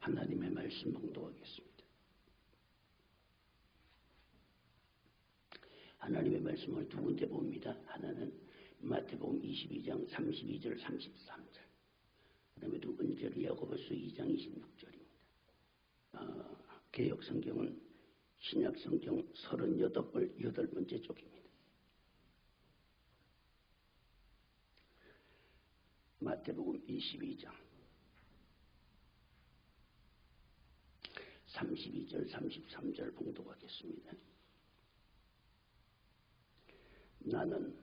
하나님의 말씀 봉독하겠습니다. 하나님의 말씀을 두 군데 봅니다. 하나는 마태복음 22장 32절 33절, 그 다음에 두 번째로 야고보서 2장 26절입니다. 개역성경은 신약성경 38번째 쪽입니다. 마태복음 22장 32절 33절 봉독하겠습니다. 나는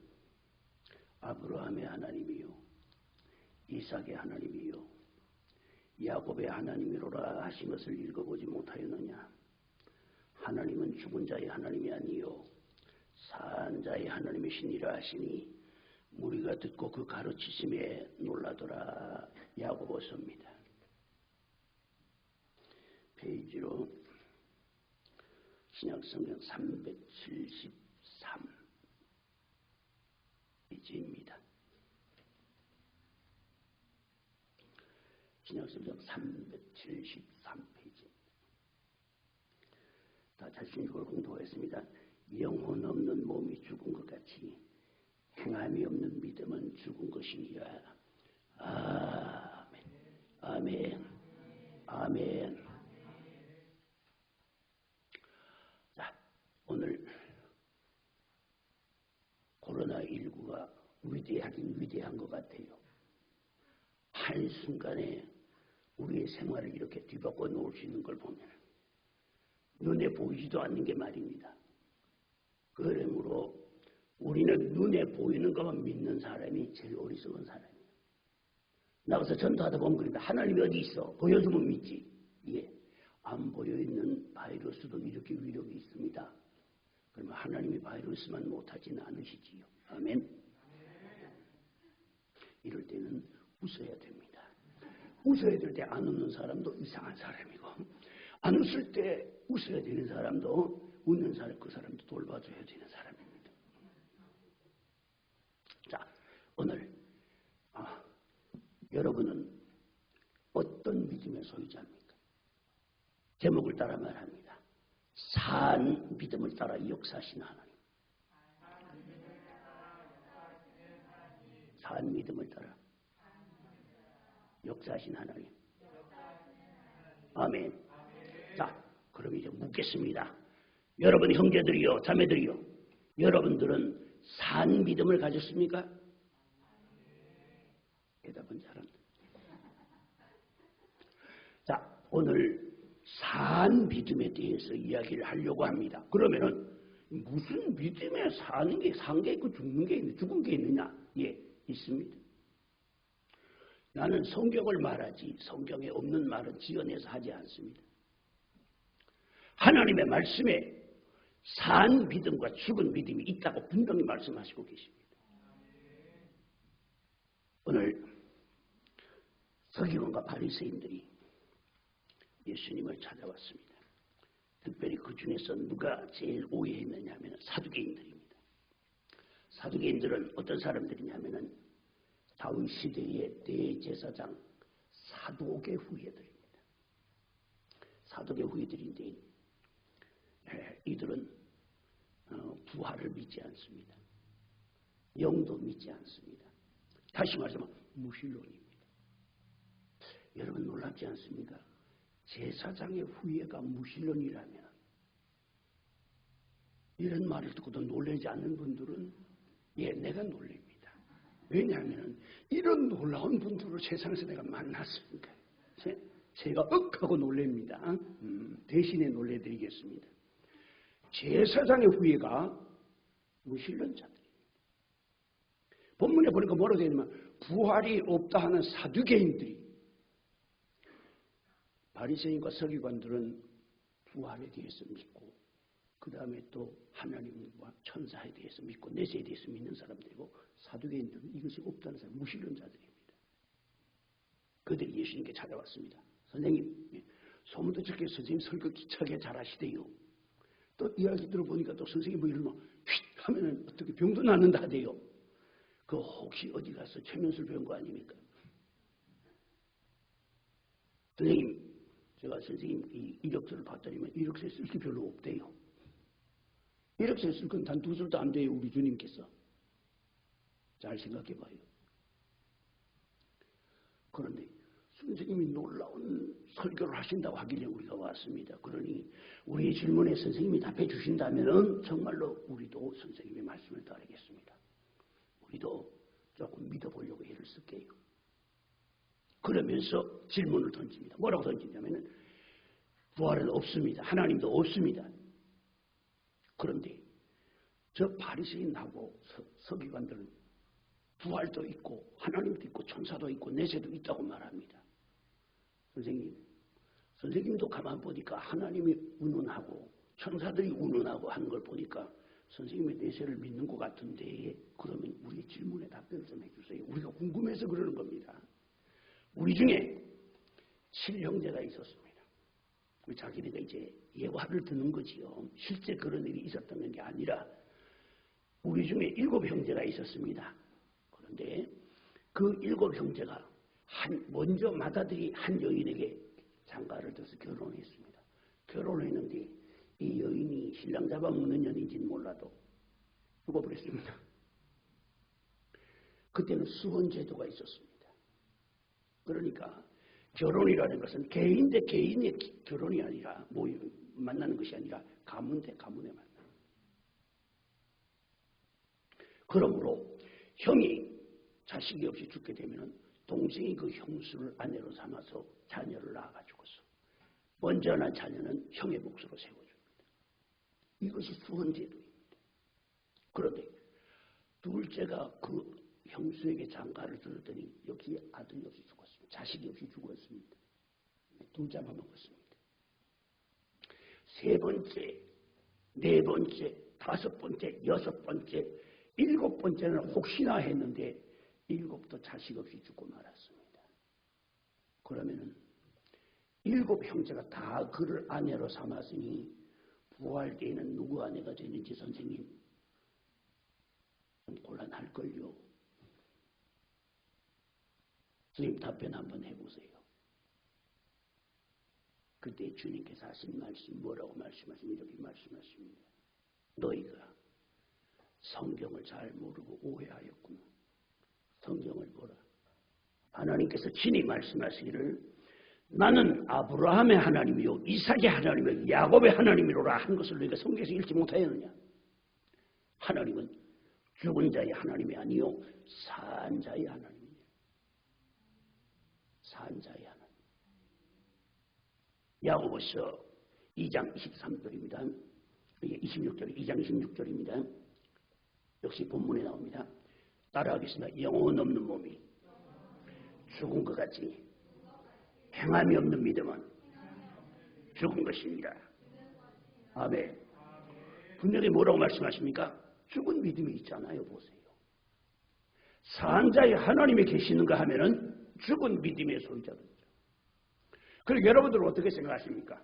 아브라함의 하나님이요 이삭의 하나님이요 야곱의 하나님이로라 하신 것을 읽어보지 못하였느냐. 하나님은 죽은 자의 하나님이 아니요 산 자의 하나님이시니라 하시니 무리가 듣고 그 가르치심에 놀라더라. 야고보서입니다. 페이지로 신약성경 373 페이지입니다. 신약성경 373페이지. 다 자신 이걸 공독하였습니다. 영혼 없는 몸이 죽은 것 같이 행함이 없는 믿음은 죽은 것이니라. 아멘. 아멘. 아멘. 자, 오늘 코로나19가 위대하긴 위대한 것 같아요. 한순간에 우리의 생활을 이렇게 뒤바꿔 놓을 수 있는 걸 보면 눈에 보이지도 않는 게 말입니다. 그러므로 우리는 눈에 보이는 것만 믿는 사람이 제일 어리석은 사람이에요. 나가서 전도하다 보면 그런다. 하나님이 어디 있어? 보여주면 믿지. 예, 안 보여있는 바이러스도 이렇게 위력이 있습니다. 그러면 하나님이 바이러스만 못하지는 않으시지요. 아멘. 이럴 때는 웃어야 됩니다. 웃어야 될 때 안 웃는 사람도 이상한 사람이고, 안 웃을 때 웃어야 되는 사람도, 웃는 사람 그 사람도 돌봐줘야 되는 사람입니다. 자, 오늘 여러분은 어떤 믿음의 소유자입니까? 제목을 따라 말합니다. 산 믿음을 따라 역사하신 하나님. 산 믿음을 따라 역사하신 하나님. 아멘. 자, 그럼 이제 묻겠습니다. 여러분 형제들이요, 자매들이요, 여러분들은 산 믿음을 가졌습니까? 대답은 잘한다. 자, 오늘 산 믿음에 대해서 이야기를 하려고 합니다. 그러면은 무슨 믿음에 사는 게, 산 게 있고 죽는 게 있느냐, 죽은 게 있느냐? 예, 있습니다. 나는 성경을 말하지 성경에 없는 말은 지어내서 하지 않습니다. 하나님의 말씀에 산 믿음과 죽은 믿음이 있다고 분명히 말씀하시고 계십니다. 오늘 서기관과 바리새인들이 예수님을 찾아왔습니다. 특별히 그 중에서 누가 제일 오해했느냐 하면 사두개인들입니다. 사두개인들은 어떤 사람들이냐면 다윗 시대의 대제사장 사두개 후예들입니다. 사두개 후예들인데 이들은 부활을 믿지 않습니다. 영도 믿지 않습니다. 다시 말하자면 무신론입니다. 여러분 놀랍지 않습니까? 제사장의 후예가 무신론이라면 이런 말을 듣고도 놀라지 않는 분들은 예, 내가 놀랍니다. 왜냐하면 이런 놀라운 분들을 세상에서 내가 만났으니까 제가 억하고 놀랍니다. 대신에 놀래드리겠습니다. 제사장의 후예가 무신론자들입니다. 본문에 보니까 뭐라고 되어 있냐면 부활이 없다 하는 사두개인들이, 바리새인과 서기관들은 부활에 대해서 믿고 그 다음에 또 하나님과 천사에 대해서 믿고 내세에 대해서 믿는 사람들이고, 사두개인들은 이것이 없다는 사람, 무신론자들입니다. 그들이 예수님께 찾아왔습니다. 선생님, 소문도 적게 선생님 설교 기차게 잘하시대요. 또 이야기 들어보니까 또 선생님 뭐 이러면 휙 하면은 어떻게 병도 낫는다 하대요. 그 혹시 어디 가서 최면술 배운 거 아닙니까? 선생님, 제가 선생님 이 이력서를 봤더니만 이력서에 쓸 게 별로 없대요. 이력서에 쓸 건 단 2줄도 안 돼요. 우리 주님께서. 잘 생각해봐요. 그런데 선생님이 놀라운 설교를 하신다고 하길래 우리가 왔습니다. 그러니 우리의 질문에 선생님이 답해 주신다면 정말로 우리도 선생님의 말씀을 따르겠습니다. 우리도 조금 믿어보려고 애를 쓸게요. 그러면서 질문을 던집니다. 뭐라고 던지냐면 부활은 없습니다. 하나님도 없습니다. 그런데 저 바리새인하고 서기관들은 부활도 있고 하나님도 있고 천사도 있고 내세도 있다고 말합니다. 선생님도 가만 보니까 하나님이 운운하고 천사들이 운운하고 하는 걸 보니까 선생님의 내세를 믿는 것 같은데 그러면 우리 질문에 답변을 좀 해주세요. 우리가 궁금해서 그러는 겁니다. 우리 중에 7형제가 있었습니다. 자기네가 이제 예화를 듣는 거지요. 실제 그런 일이 있었던 게 아니라 우리 중에 7형제가 있었습니다. 그런데 그 7형제가 먼저 맏아들이 한 여인에게 장가를 들어서 결혼했습니다. 결혼했는데 이 여인이 신랑 잡아먹는 년인지는 몰라도 죽어버렸습니다. 그때는 수혼제도가 있었습니다. 그러니까 결혼이라는 것은 개인 대 개인의 결혼이 아니라 만나는 것이 아니라 가문 대 가문의 만남. 그러므로 형이 자식이 없이 죽게 되면 동생이 그 형수를 아내로 삼아서 자녀를 낳아가 죽었어. 먼저 난 자녀는 형의 몫으로 세워줍니다. 이것이 수혼제도입니다. 그런데 둘째가 그 형수에게 장가를 들었더니 여기 아들이 없이 죽었습니다. 자식이 없이 죽었습니다. 둘 잡아먹었습니다. 세 번째, 네 번째, 다섯 번째, 여섯 번째, 일곱 번째는 혹시나 했는데 일곱도 자식 없이 죽고 말았습니다. 그러면은 7 형제가 다 그를 아내로 삼았으니 부활 때에는 누구 아내가 되는지 선생님 좀 곤란할걸요. 선생님 답변 한번 해보세요. 그때 주님께서 하신 말씀 뭐라고 말씀하시면 이렇게 말씀하십니다. 너희가 성경을 잘 모르고 오해하였구나. 성경을 보라. 하나님께서 친히 말씀하시기를 나는 아브라함의 하나님이요 이삭의 하나님이요 야곱의 하나님이로라 한 것을 너희가 성경에서 읽지 못하였느냐. 하나님은 죽은 자의 하나님이 아니요 산 자의 하나님이에요. 산 자의 하나님. 야고보서 2장 23절입니다. 26절, 2장 26절입니다. 역시 본문에 나옵니다. 따라하겠습니다. 영혼 없는 몸이 죽은 것 같이 행함이 없는 믿음은 죽은 것입니다. 아멘. 분명히 뭐라고 말씀하십니까? 죽은 믿음이 있잖아요. 보세요. 산 자의 하나님이 계시는가 하면은 죽은 믿음의 소유자들이죠. 그리고 여러분들은 어떻게 생각하십니까?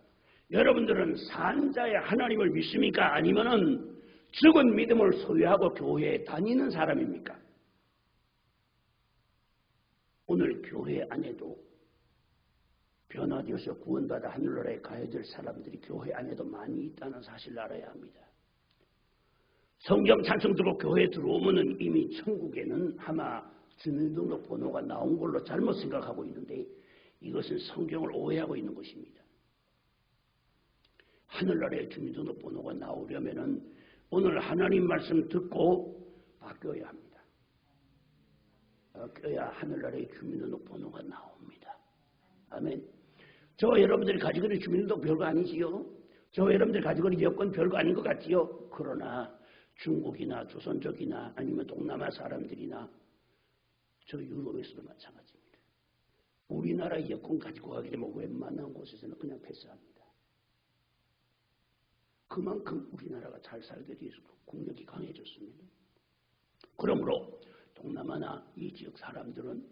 여러분들은 산 자의 하나님을 믿습니까? 아니면은 죽은 믿음을 소유하고 교회에 다니는 사람입니까? 오늘 교회 안에도 변화되어서 구원받아 하늘나라에 가야 될 사람들이 교회 안에도 많이 있다는 사실을 알아야 합니다. 성경 찬송 듣고 교회에 들어오면은 이미 천국에는 아마 주민등록 번호가 나온 걸로 잘못 생각하고 있는데 이것은 성경을 오해하고 있는 것입니다. 하늘나라에 주민등록 번호가 나오려면은 오늘 하나님 말씀 듣고 바뀌어야 합니다. 바뀌어야 하늘나라의 주민등록 번호가 나옵니다. 아멘. 저 여러분들이 가지고 있는 주민등록 별거 아니지요? 저 여러분들이 가지고 있는 여권 별거 아닌 것 같지요? 그러나 중국이나 조선족이나 아니면 동남아 사람들이나 저 유럽에서도 마찬가지입니다. 우리나라 여권 가지고 가게 되면 웬만한 곳에서는 그냥 패스합니다. 그만큼 우리나라가 잘 살게 돼서 국력이 강해졌습니다. 그러므로 동남아나 이 지역 사람들은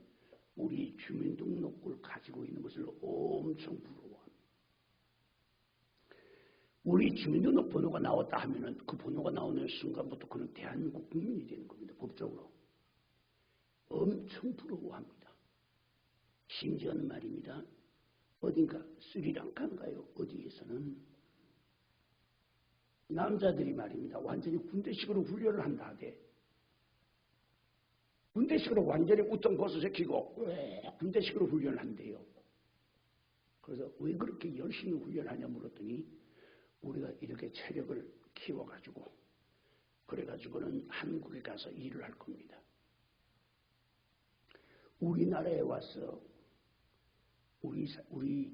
우리 주민등록을 가지고 있는 것을 엄청 부러워합니다. 우리 주민등록 번호가 나왔다 하면은 그 번호가 나오는 순간부터 그는 대한민국 국민이 되는 겁니다. 법적으로. 엄청 부러워합니다. 심지어는 말입니다. 어딘가 스리랑카인가요? 어디에서는 남자들이 말입니다. 완전히 군대식으로 훈련을 한다 하되 군대식으로 완전히 우통 벗어제키고 군대식으로 훈련을 한대요. 그래서 왜 그렇게 열심히 훈련하냐 물었더니 우리가 이렇게 체력을 키워가지고 그래가지고는 한국에 가서 일을 할 겁니다. 우리나라에 와서 우리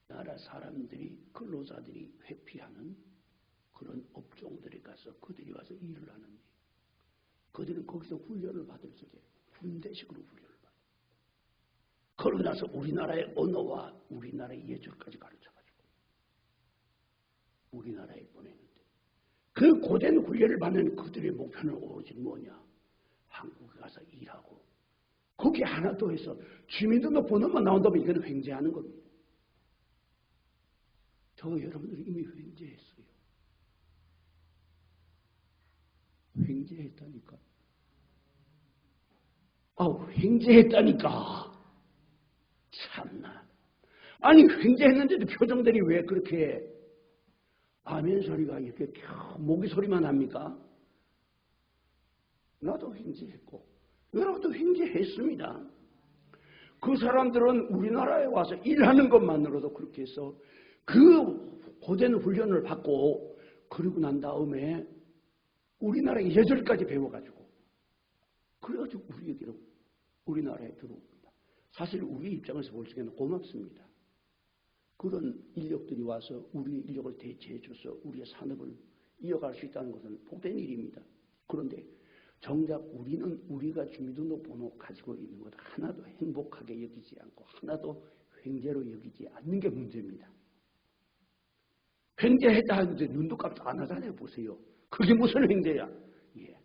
나라 사람들이 근로자들이 회피하는 그런 업종들에 가서 그들이 와서 일을 하는데 그들은 거기서 훈련을 받을 적에 군대식으로 훈련을 받아요. 그러고 나서 우리나라의 언어와 우리나라의 예절까지 가르쳐가지고 우리나라에 보내는데 그 고된 훈련을 받는 그들의 목표는 오로지 뭐냐? 한국에 가서 일하고 거기 하나 더 해서 주민등록 번호만 나온다면 이거는 횡재하는 겁니다. 저 여러분들이 이미 횡재했어요. 횡재했다니까. 횡재했다니까. 참나. 아니 횡재했는데도 표정들이 왜 그렇게 아멘 소리가 이렇게 모기 소리만 합니까? 나도 횡재했고 여러분도 횡재했습니다. 그 사람들은 우리나라에 와서 일하는 것만으로도 그렇게 해서 그 고된 훈련을 받고 그러고 난 다음에 우리나라의 예절까지 배워가지고 그래가지고 우리에게로 우리나라에 들어옵니다. 사실 우리 입장에서 볼 적에는 고맙습니다. 그런 인력들이 와서 우리의 인력을 대체해줘서 우리의 산업을 이어갈 수 있다는 것은 복된 일입니다. 그런데 정작 우리는 우리가 주민등록번호 가지고 있는 것 하나도 행복하게 여기지 않고 하나도 횡재로 여기지 않는 게 문제입니다. 횡재했다 하는데 눈도 깜짝 안 하잖아요. 보세요. 그게 무슨 횡재야? 예,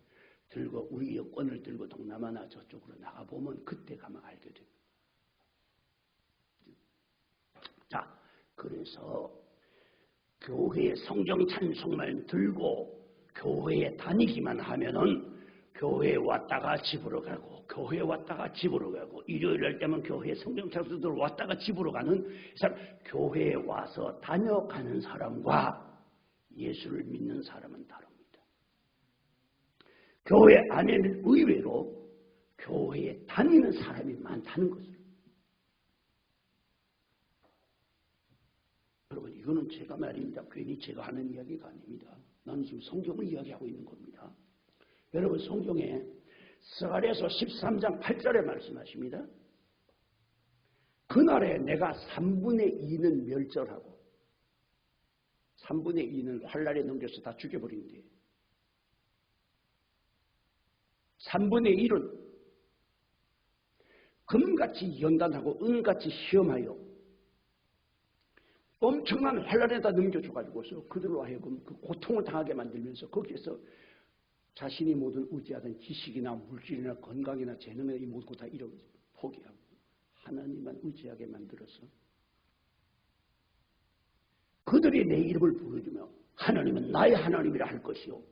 들고 우리 여권을 들고 동남아나 저쪽으로 나가보면 그때 가면 알게 됩니다. 자, 그래서 교회의 성경 찬송만 들고 교회에 다니기만 하면은 교회에 왔다가 집으로 가고 교회에 왔다가 집으로 가고 일요일 날 때면 교회에 성경 찬송들 왔다가 집으로 가는 사람, 교회에 와서 다녀가는 사람과 예수를 믿는 사람은 다릅니다. 교회 안에는 의외로 교회에 다니는 사람이 많다는 것을. 여러분 이거는 제가 말입니다. 괜히 제가 하는 이야기가 아닙니다. 나는 지금 성경을 이야기하고 있는 겁니다. 여러분 성경에 스가랴서 13장 8절에 말씀하십니다. 그날에 내가 3분의 2는 멸절하고 3분의 2는 환란에 넘겨서 다 죽여버린대. 3분의 1은 금같이 연단하고 은같이 시험하여 엄청난 환란에다 넘겨줘가지고서 그들로 하여금 그 고통을 당하게 만들면서 거기에서 자신이 모든 의지하던 지식이나 물질이나 건강이나 재능이나 이 모든 거 다 포기하고 하나님만 의지하게 만들어서 그들이 내 이름을 부르주며 하나님은 나의 하나님이라 할 것이요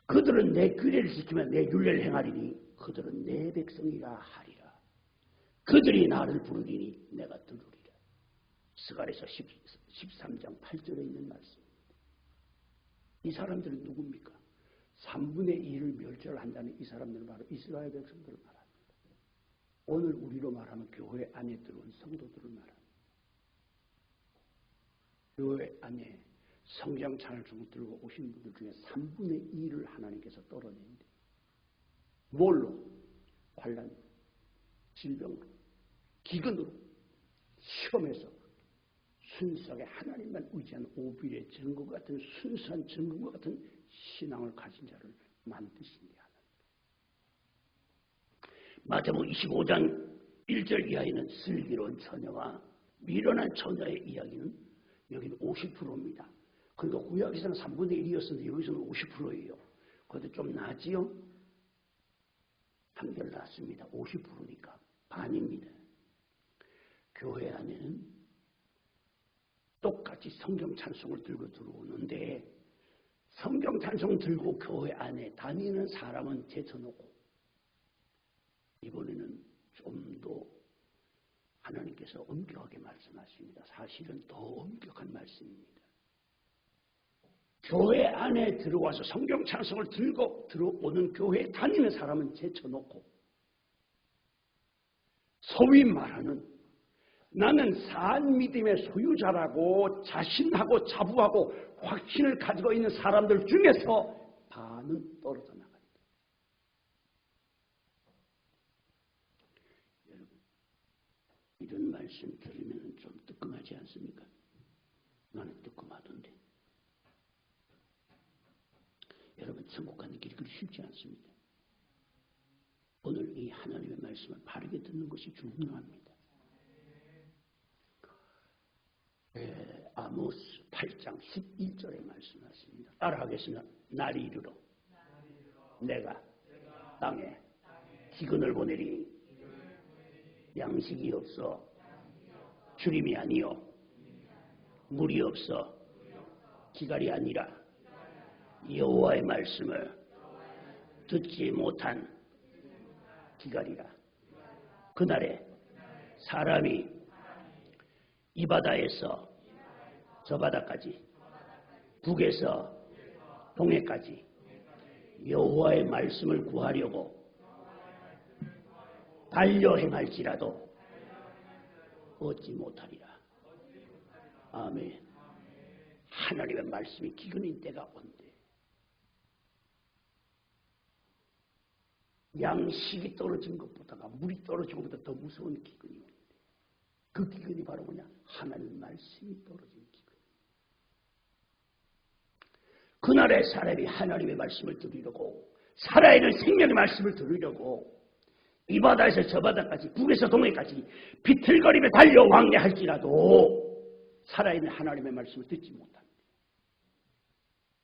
그들은 내 규례를 지키며 내 율례를 행하리니 그들은 내 백성이라 하리라. 그들이 나를 부르리니 내가 들으리라. 스가랴서 13장 8절에 있는 말씀입니다. 이 사람들은 누굽니까? 3분의 2를 멸절한다는 이 사람들은 바로 이스라엘 백성들을 말합니다. 오늘 우리로 말하면 교회 안에 들어온 성도들을 말합니다. 교회 안에 성경 찬송을 들고 오신 분들 중에 3분의 2를 하나님께서 떨어낸대. 뭘로? 환난, 질병으로, 기근으로, 시험에서 순수하게 하나님만 의지한 오빌의 증거와 같은 순수한 증거와 같은 신앙을 가진 자를 만드신다. 마태복음 25장 1절 이하에는 슬기로운 처녀와 미련한 처녀의 이야기는 여기는 50%입니다. 그러니까 구약에서는 3분의 1이었는데 여기서는 50%예요. 그것도 좀 나지요? 한결 낫습니다. 50%니까 반입니다. 교회 안에는 똑같이 성경 찬송을 들고 들어오는데 성경 찬송 들고 교회 안에 다니는 사람은 제쳐놓고 이번에는 좀 더 하나님께서 엄격하게 말씀하십니다. 사실은 더 엄격한 말씀입니다. 교회 안에 들어와서 성경 찬송을 들고 들어오는 교회에 다니는 사람은 제쳐놓고 소위 말하는 나는 산 믿음의 소유자라고 자신하고 자부하고 확신을 가지고 있는 사람들 중에서 반은 떨어져 나갑니다. 여러분, 이런 말씀 들으면 좀 뜨끔하지 않습니까? 나는 뜨끔하던데. 여러분, 천국 가는 길이 그리 쉽지 않습니다. 오늘 이 하나님의 말씀을 바르게 듣는 것이 중요합니다. 아모스 8장 11절에 말씀하십니다. 따라하겠습니다. 날이 이르러 내가 땅에 기근을 보내리 양식이 없어 주림이 아니요 물이 없어 기갈이 아니라 여호와의 말씀을 듣지 못한 기갈이라. 그날에 사람이 이 바다에서 저 바다까지 북에서 동해까지 여호와의 말씀을 구하려고 달려 행할지라도 얻지 못하리라. 아멘. 하나님의 말씀이 기근인 때가 온대. 양식이 떨어진 것보다가 물이 떨어진 것보다 더 무서운 기근이 온대. 그 기근이 바로 뭐냐? 하나님 말씀이 떨어진 기근. 그날에 사람이 하나님의 말씀을 들으려고 살아있는 생명의 말씀을 들으려고 이 바다에서 저 바다까지 북에서 동해까지 비틀거리며 달려 왕래할지라도 살아있는 하나님의 말씀을 듣지 못합니다.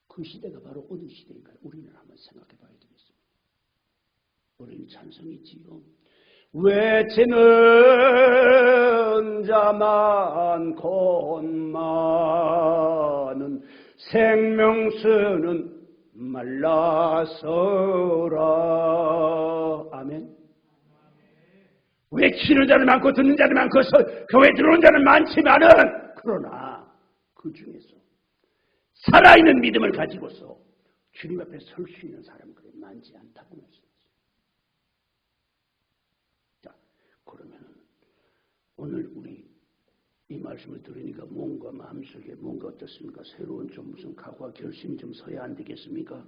그 시대가 바로 어느 시대인가 우리는 한번 생각해 봐야 되겠습니다. 우리는 찬송이지요. 외치는 자 많고 많은 생명수는 말라서라. 아멘. 외치는 자는 많고 듣는 자는 많고 교회 들어오는 자는 많지만은 그러나 그 중에서 살아있는 믿음을 가지고서 주님 앞에 설 수 있는 사람은 그래 많지 않다고 말씀하셨어요. 자, 그러면 오늘 우리 이 말씀을 들으니까 뭔가 마음속에 뭔가 어떻습니까? 새로운 좀 무슨 각오와 결심이 좀 서야 안 되겠습니까?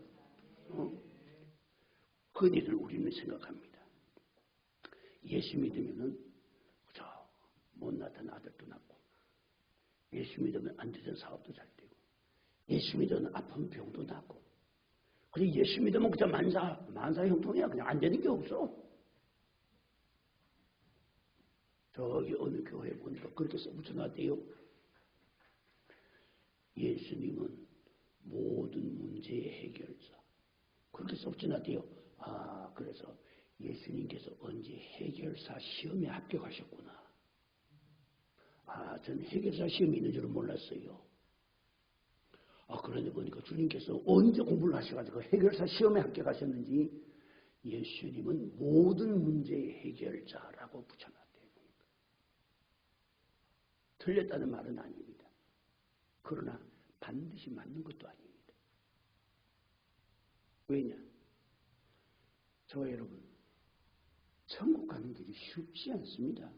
흔히들 우리는 생각합니다. 예수 믿으면은 못 낳던 아들도 낳고, 예수 믿으면 안 되던 사업도 잘 되고, 예수 믿으면 아픈 병도 낫고, 그리고 예수 믿으면 그저 만사 형통이야. 그냥 안 되는 게 없어. 저기 어느 교회 보니까 그렇게 써붙여놨대요. 예수님은 모든 문제의 해결자. 그렇게 써붙여놨대요. 아, 그래서 예수님께서 언제 해결사 시험에 합격하셨구나. 아, 저는 해결사 시험이 있는 줄은 몰랐어요. 아, 그런데 보니까 주님께서 언제 공부를 하셔가지고 해결사 시험에 합격하셨는지 예수님은 모든 문제의 해결자라고 붙여놨대요. 틀렸다는 말은 아닙니다. 그러나 반드시 맞는 것도 아닙니다. 왜냐? 저와 여러분, 천국 가는 길이 쉽지 않습니다.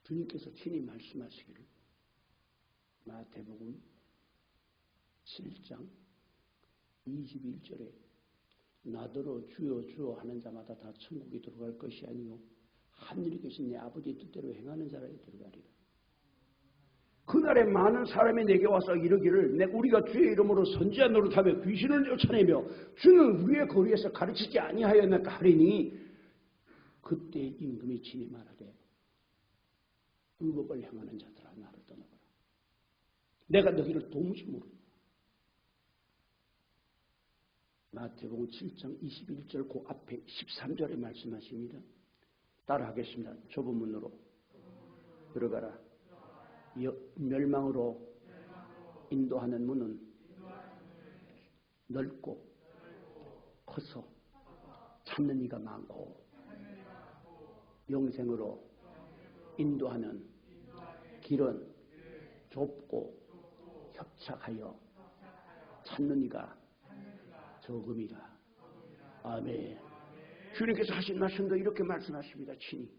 주님께서 친히 말씀하시기를 마태복음 7장 21절에 나더러 주여 주여 하는 자마다 다 천국에 들어갈 것이 아니요 하늘에 계신 내 아버지의 뜻대로 행하는 자라에 들어가리라. 그날에 많은 사람이 내게 와서 이르기를 우리가 주의 이름으로 선지자 노릇하며 귀신을 쫓아내며 주는 우리의 거리에서 가르치지 아니하였나까 하리니 그때 임금이 친히 말하되 율법을 행하는 자들아 나를 떠나거라. 내가 너희를 도무지 모른다. 마태복음 7장 21절 그 앞에 13절에 말씀하십니다. 따라하겠습니다. 좁은 문으로 들어가라. 멸망으로 인도하는 문은 넓고 커서 찾는 이가 많고 영생으로 인도하는 길은 좁고 협착하여 찾는 이가 적음이라. 아멘. 주님께서 하신 말씀도 이렇게 말씀하십니다. 친히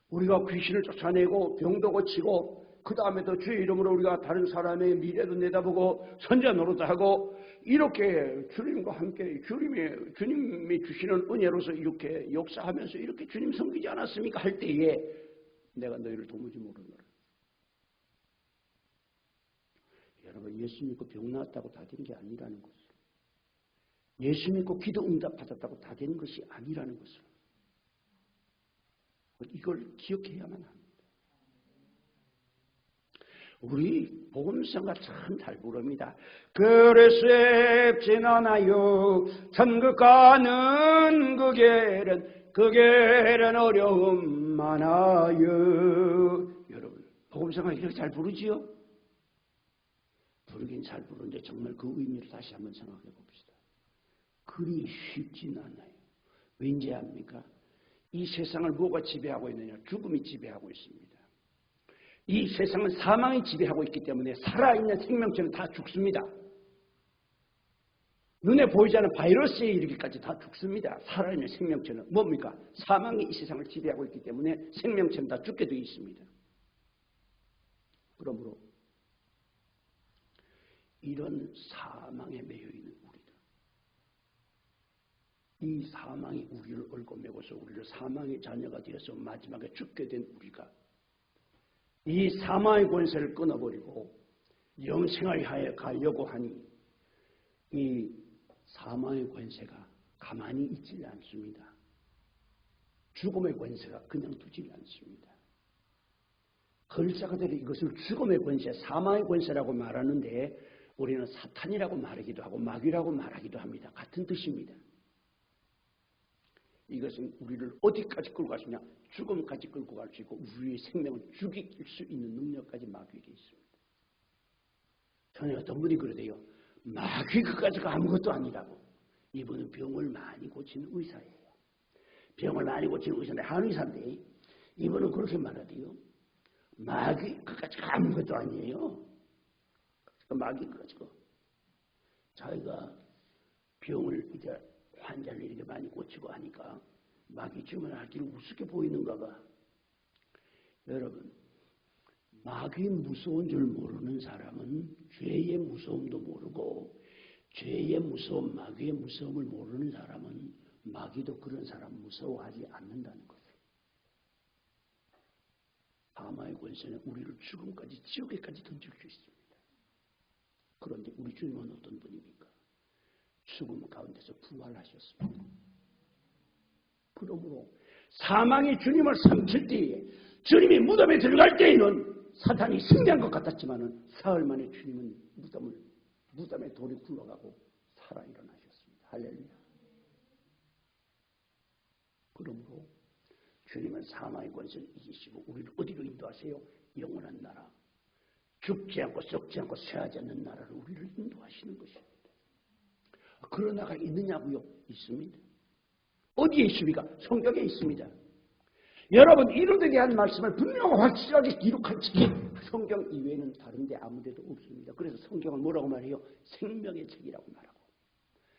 우리가 귀신을 쫓아내고 병도 고치고 그 다음에도 주의 이름으로 우리가 다른 사람의 미래도 내다보고 선자 노릇하고 이렇게 주님과 함께 주님이 주시는 은혜로서 이렇게 역사하면서 이렇게 주님 섬기지 않았습니까? 할 때에 내가 너희를 도무지 모르노라. 여러분, 예수 믿고 병 나았다고 다 된 게 아니라는 것을, 예수 믿고 기도 응답받았다고 다 된 것이 아니라는 것을, 이걸 기억해야만 합니다. 우리 복음성가 참 잘 부릅니다. 그릇에 지나나요 천국 가는 그 길은 어려움 많아요. 여러분, 복음성가 이렇게 잘 부르지요? 부르긴 잘 부르는데 정말 그 의미를 다시 한번 생각해 봅시다. 그리 쉽지는 않아요. 왠지 압니까? 이 세상을 뭐가 지배하고 있느냐? 죽음이 지배하고 있습니다. 이 세상은 사망이 지배하고 있기 때문에 살아있는 생명체는 다 죽습니다. 눈에 보이지 않는 바이러스에 이르기까지 다 죽습니다. 살아있는 생명체는 뭡니까? 사망이 이 세상을 지배하고 있기 때문에 생명체는 다 죽게 되어 있습니다. 그러므로 이런 사망에 매여 있는 우리들, 이 사망이 우리를 얽어매고서 우리를 사망의 자녀가 되어서 마지막에 죽게 된 우리가 이 사망의 권세를 끊어버리고 영생을 향해 가려고 하니 이 사망의 권세가 가만히 있지 않습니다. 죽음의 권세가 그냥 두지 않습니다. 글자가대로 이것을 죽음의 권세, 사망의 권세라고 말하는데 우리는 사탄이라고 말하기도 하고 마귀라고 말하기도 합니다. 같은 뜻입니다. 이것은 우리를 어디까지 끌고 갈 수 있냐? 죽음까지 끌고 갈 수 있고 우리의 생명을 죽일 수 있는 능력까지 마귀에게 있습니다. 전에 어떤 분이 그러대요. 마귀 그까지가 아무것도 아니라고. 이분은 병을 많이 고치는 의사예요. 병을 많이 고치는 의사인데 한의사인데 이분은 그렇게 말하대요. 마귀 그까지가 아무것도 아니에요. 마귀 그까지가. 자기가 병을 이제 환자를 이렇게 많이 고치고 하니까 마귀 주문을 하기를 우습게 보이는가 봐. 여러분, 마귀 무서운 줄 모르는 사람은 죄의 무서움도 모르고 죄의 무서움, 마귀의 무서움을 모르는 사람은 마귀도 그런 사람 무서워하지 않는다는 거죠. 사망의 권세는 우리를 죽음까지 지옥에까지 던질 수 있습니다. 그런데 우리 주님은 어떤 분입니까? 죽음 가운데서 부활하셨습니다. 그러므로 사망이 주님을 삼킬 때에 주님이 무덤에 들어갈 때에는 사탄이 승리한 것 같았지만 사흘 만에 주님은 무덤에 돌이 굴러가고 살아 일어나셨습니다. 할렐루야. 그러므로 주님은 사망의 권세를 이기시고 우리를 어디로 인도하세요? 영원한 나라, 죽지 않고 썩지 않고 쇠하지 않는 나라로 우리를 인도하시는 것입니다. 그런 나라가 있느냐고요? 있습니다. 어디에 있습니까? 성경에 있습니다. 여러분, 이루되게 한 말씀을 분명하고 확실하게 기록한 책이 성경 이외에는 다른 데 아무 데도 없습니다. 그래서 성경을 뭐라고 말해요? 생명의 책이라고 말하고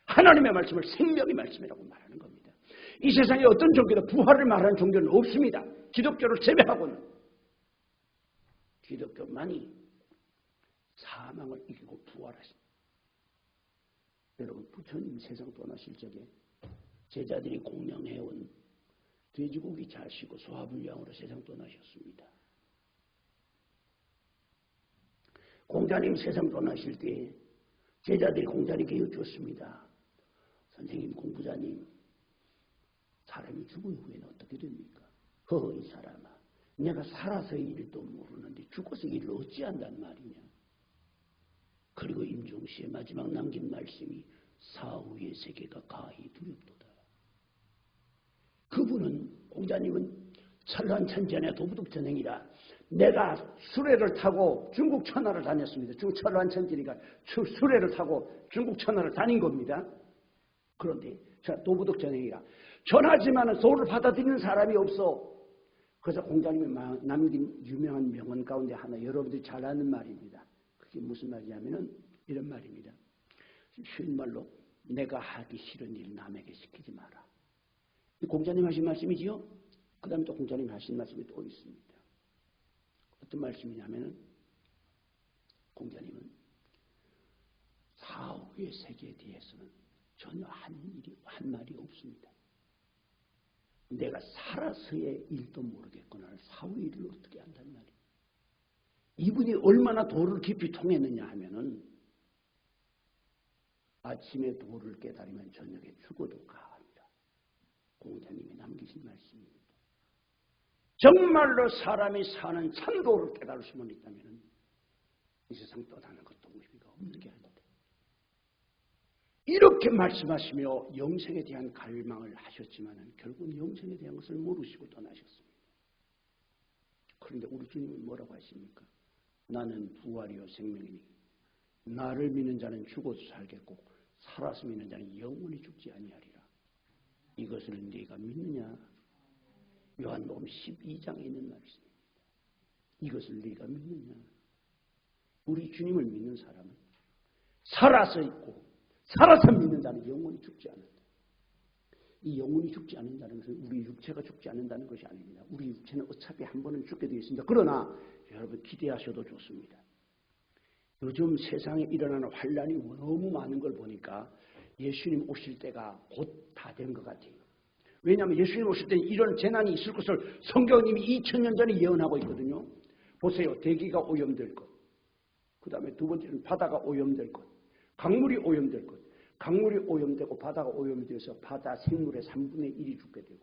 하나님의 말씀을 생명의 말씀이라고 말하는 겁니다. 이 세상에 어떤 종교도 부활을 말하는 종교는 없습니다. 기독교를 제외하고는. 기독교만이 사망을 이기고 부활하십니다. 여러분, 부처님 세상 떠나실 적에 제자들이 공양해온 돼지고기 자시고 소화불량으로 세상 떠나셨습니다. 공자님 세상 떠나실 때 제자들이 공자님께 여쭈었습니다. 선생님, 공부자님, 사람이 죽은 후에는 어떻게 됩니까? 허허, 이 사람아, 내가 살아서의 일도 모르는데 죽어서 일을 어찌한단 말이냐. 그리고 임종시의 마지막 남긴 말씀이 사후의 세계가 가히 두렵도다. 그분은, 공자님은 철란천전의 도부득천행이라 내가 수레를 타고 중국 천하를 다녔습니다. 철란천전이니까 수레를 타고 중국 천하를 다닌 겁니다. 그런데 도부득천행이라 전하지만 도를 받아들이는 사람이 없어. 그래서 공자님이 남긴 유명한 명언 가운데 하나, 여러분들이 잘 아는 말입니다. 그게 무슨 말이냐면은 이런 말입니다. 쉬운 말로 내가 하기 싫은 일 남에게 시키지 마라. 공자님 하신 말씀이지요. 그 다음에 또 공자님 하신 말씀이 또 있습니다. 어떤 말씀이냐면은 공자님은 사후의 세계에 대해서는 전혀 한 말이 없습니다. 내가 살아서의 일도 모르겠거나 사후의 일을 어떻게 한단 말이에요. 이분이 얼마나 도를 깊이 통했느냐 하면은 아침에 도를 깨달으면 저녁에 죽어도 가합니다. 공자님이 남기신 말씀입니다. 정말로 사람이 사는 참도를 깨달을 수만 있다면 이 세상 또 다른 것도 의미가 없는 게 아니다. 이렇게 말씀하시며 영생에 대한 갈망을 하셨지만 결국은 영생에 대한 것을 모르시고 떠나셨습니다. 그런데 우리 주님은 뭐라고 하십니까? 나는 부활이요 생명이니 나를 믿는 자는 죽어도 살겠고 살아서 믿는 자는 영원히 죽지 아니하리라. 이것을 네가 믿느냐? 요한복음 12장에 있는 말씀입니다. 이것을 네가 믿느냐? 우리 주님을 믿는 사람은 살아서 있고 살아서 믿는 자는 영원히 죽지 않는다. 이 영원히 죽지 않는다는 것은 우리 육체가 죽지 않는다는 것이 아닙니다. 우리 육체는 어차피 한 번은 죽게 되어 있습니다. 그러나 여러분 기대하셔도 좋습니다. 요즘 세상에 일어나는 환란이 너무 많은 걸 보니까 예수님 오실 때가 곧 다 된 것 같아요. 왜냐하면 예수님 오실 때는 이런 재난이 있을 것을 성경님이 2000년 전에 예언하고 있거든요. 보세요. 대기가 오염될 것. 그 다음에 두 번째는 바다가 오염될 것. 강물이 오염될 것. 강물이 오염되고 바다가 오염돼서 바다 생물의 3분의 1이 죽게 되고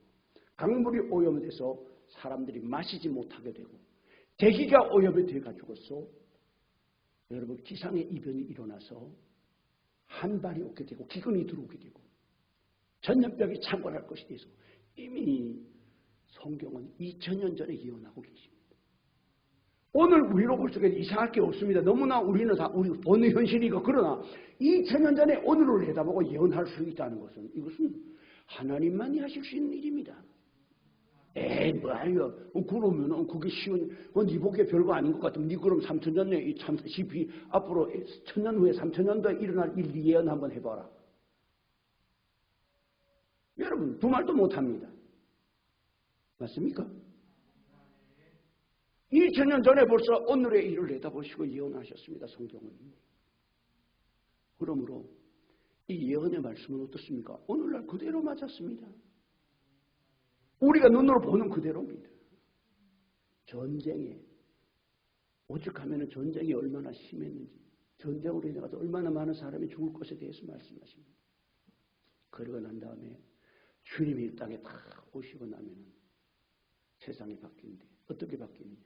강물이 오염돼서 사람들이 마시지 못하게 되고 대기가 오염이 돼가지고서 여러분 기상의 이변이 일어나서 한발이 오게 되고 기근이 들어오게 되고 전염병이 창궐할 것이 돼서 이미 성경은 2000년 전에 예언하고 계십니다. 오늘 우리로 볼 적에 이상할 게 없습니다. 너무나 우리는 다 우리 보는 현실이고 그러나 2000년 전에 오늘을 내다보고 예언할 수 있다는 것은 이것은 하나님만이 하실 수 있는 일입니다. 뭐예요? 그러면은 그게 쉬운, 네 보기에 별거 아닌 것 같으면 네 그럼 3000년 내에 앞으로 1000년 후에 3000년도에 일어날 일 예언 한번 해봐라. 여러분 두 말도 못합니다. 맞습니까? 2000년 전에 벌써 오늘의 일을 내다보시고 예언하셨습니다. 성경은. 그러므로 이 예언의 말씀은 어떻습니까? 오늘날 그대로 맞았습니다. 우리가 눈으로 보는 그대로입니다. 전쟁에 오죽하면 전쟁이 얼마나 심했는지 전쟁으로 인해서 얼마나 많은 사람이 죽을 것에 대해서 말씀하십니다. 그러고 난 다음에 주님이 이 땅에 다 오시고 나면 세상이 바뀌는데 어떻게 바뀌느냐?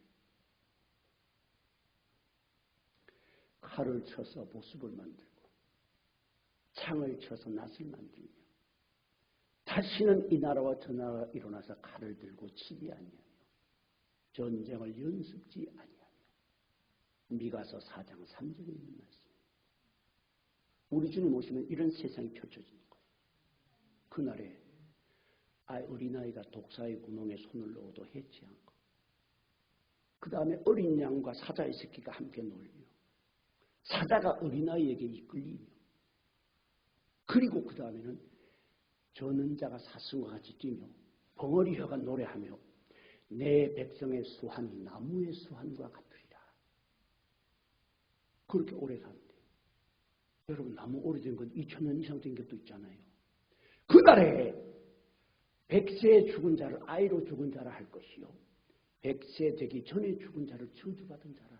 칼을 쳐서 보습을 만들고 창을 쳐서 낫을 만들며 다시는 이 나라와 저 나라가 일어나서 칼을 들고 치지 아니하며 전쟁을 연습지 아니하며 미가서 4장 3절에 있는 말씀입니다. 우리 주님 오시면 이런 세상이 펼쳐지는 거예요. 그날에 어린아이가 독사의 구멍에 손을 넣어도 해치 않고 그 다음에 어린 양과 사자의 새끼가 함께 놀며 사자가 어린아이에게 이끌리며 그리고 그 다음에는 저는 자가 사슴과 같이 뛰며 벙어리 혀가 노래하며 내 백성의 수한이 나무의 수한과 같으리라. 그렇게 오래 사는데 여러분 나무 오래된 건 2000년 이상 된 것도 있잖아요. 그날에 100세 죽은 자를 아이로 죽은 자라 할 것이요 100세 되기 전에 죽은 자를 저주받은 자라.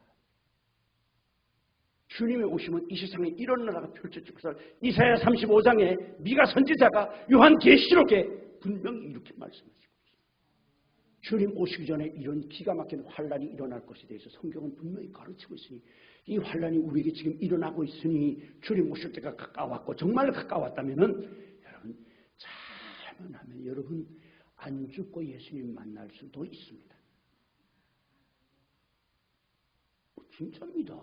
주님이 오시면 이 세상에 이런 나라가 펼쳐질 것을 이사야 35장에 미가 선지자가 요한 계시록에 분명히 이렇게 말씀하시고 있습니다. 주님 오시기 전에 이런 기가 막힌 환란이 일어날 것에 대해서 성경은 분명히 가르치고 있으니 이 환란이 우리에게 지금 일어나고 있으니 주님 오실 때가 가까웠고 정말 가까웠다면은 여러분 잘만 하면 여러분 안 죽고 예수님 만날 수도 있습니다. 진짜입니다.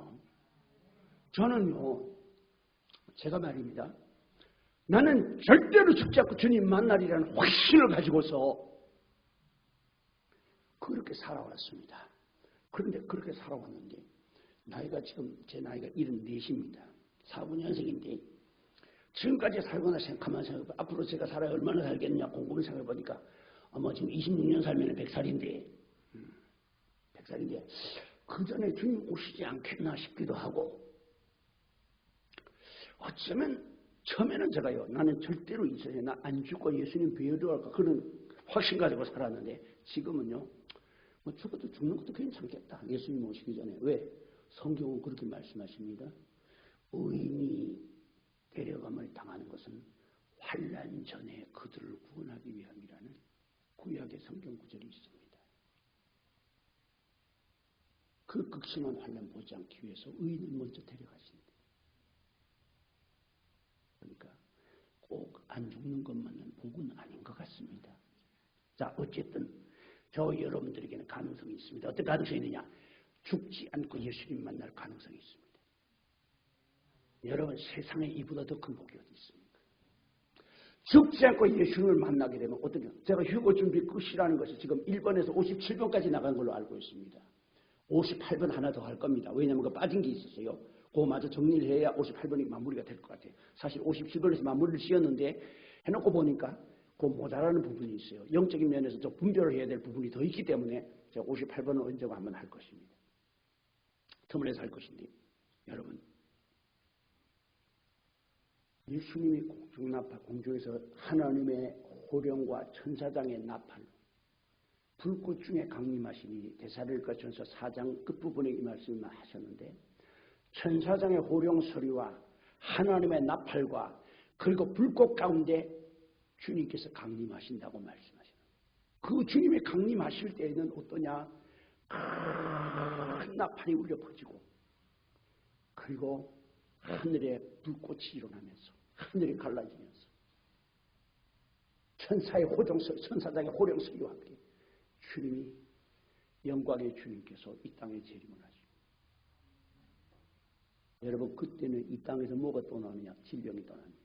저는요, 제가 말입니다. 나는 절대로 죽지 않고 주님 만나리라는 확신을 가지고서 그렇게 살아왔습니다. 그런데 그렇게 살아왔는데 나이가 지금 제 나이가 74입니다. 49년생인데 지금까지 살거나 생각하면 앞으로 제가 살아야 얼마나 살겠느냐 곰곰이 생각해보니까 아마 지금 26년 살면 100살인데 100살인데 그 전에 주님 오시지 않겠나 싶기도 하고 어쩌면 처음에는 제가요 나는 절대로 이 세상에 나 안 죽고 예수님 뵈어들어갈까 그런 확신 가지고 살았는데 지금은요 뭐 죽어도 죽는 것도 괜찮겠다. 예수님 오시기 전에. 왜? 성경은 그렇게 말씀하십니다. 의인이 데려감을 당하는 것은 환난 전에 그들을 구원하기 위함이라는 구약의 성경 구절이 있습니다. 그 극심한 환난 보지 않기 위해서 의인을 먼저 데려가신다. 그러니까 꼭 안 죽는 것만은 복은 아닌 것 같습니다. 자, 어쨌든 저 여러분들에게는 가능성이 있습니다. 어떤 가능성이 있느냐? 죽지 않고 예수님 만날 가능성이 있습니다. 여러분 세상에 이보다 더 큰 복이 어디 있습니까? 죽지 않고 예수님을 만나게 되면 어떻게? 제가 휴고 준비 끝이라는 것이 지금 1번에서 57번까지 나간 걸로 알고 있습니다. 58번 하나 더 할 겁니다. 왜냐하면 그 빠진 게 있었어요. 그거마저 정리를 해야 58번이 마무리가 될 것 같아요. 사실 57번에서 마무리를 지었는데 해놓고 보니까 그 모자라는 부분이 있어요. 영적인 면에서 좀 분별을 해야 될 부분이 더 있기 때문에 제가 58번은 언제가 한번 할 것입니다. 틈을 내서 할 것인데 여러분 예수님이 공중에서 하나님의 호령과 천사장의 나팔 불꽃 중에 강림하시니 데살로니가 전서 4장 끝부분에 이 말씀을 하셨는데 천사장의 호령 소리와 하나님의 나팔과 그리고 불꽃 가운데 주님께서 강림하신다고 말씀하시는 그 주님이 강림하실 때에는 어떠냐? 큰 나팔이 울려 퍼지고 그리고 하늘에 불꽃이 일어나면서 하늘이 갈라지면서 천사의 호정소리, 천사장의 호령소리와 함께 주님이 영광의 주님께서 이 땅에 재림을 하십니다. 여러분 그때는 이 땅에서 뭐가 떠나느냐? 질병이 떠납니다.